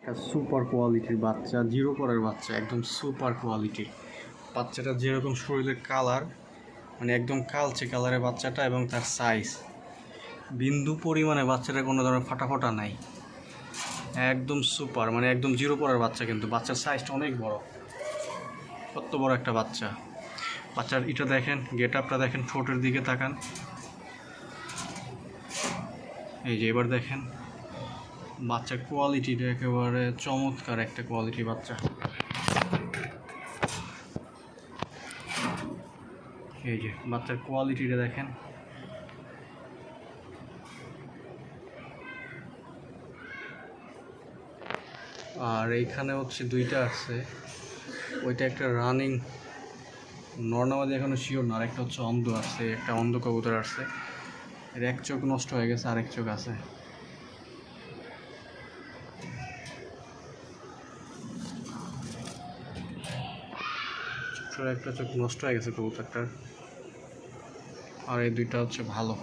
একটা সুপার কোয়ালিটির বাচ্চা, জিরো পরের বাচ্চা, একদম সুপার কোয়ালিটির বাচ্চাটা। যেরকম শরীরের কালার, মানে একদম কালচে কালারের বাচ্চাটা, এবং তার সাইজ বিন্দু পরিমাণে বাচ্চাটার কোনো ধরনের ফাটা নাই, একদম সুপার, মানে একদম জিরো পরের বাচ্চা। কিন্তু বাচ্চার সাইজটা অনেক বড়, কত বড় একটা বাচ্চা। বাচ্চার এটা দেখেন, গেট আপটা দেখেন, ঠোঁটের দিকে তাকান, এই যে এবার দেখেন বাচ্চার কোয়ালিটিটা একেবারে চমৎকার একটা কোয়ালিটি বাচ্চা। এই যে বাচ্চার কোয়ালিটিটা দেখেন, আর এইখানে হচ্ছে দুইটা আছে, ওইটা একটা রানিং নর্মালি এখনো শিওর না, আরেকটা হচ্ছে অন্ধ আছে, একটা অন্ধ কবুতর আছে, এর এক চোখ নষ্ট হয়ে গেছে, আরেক চোখ আছে। ছোট্ট একটা চোখ নষ্ট হয়ে গেছে কবুতরটার, আর এই দুইটা হচ্ছে ভালো।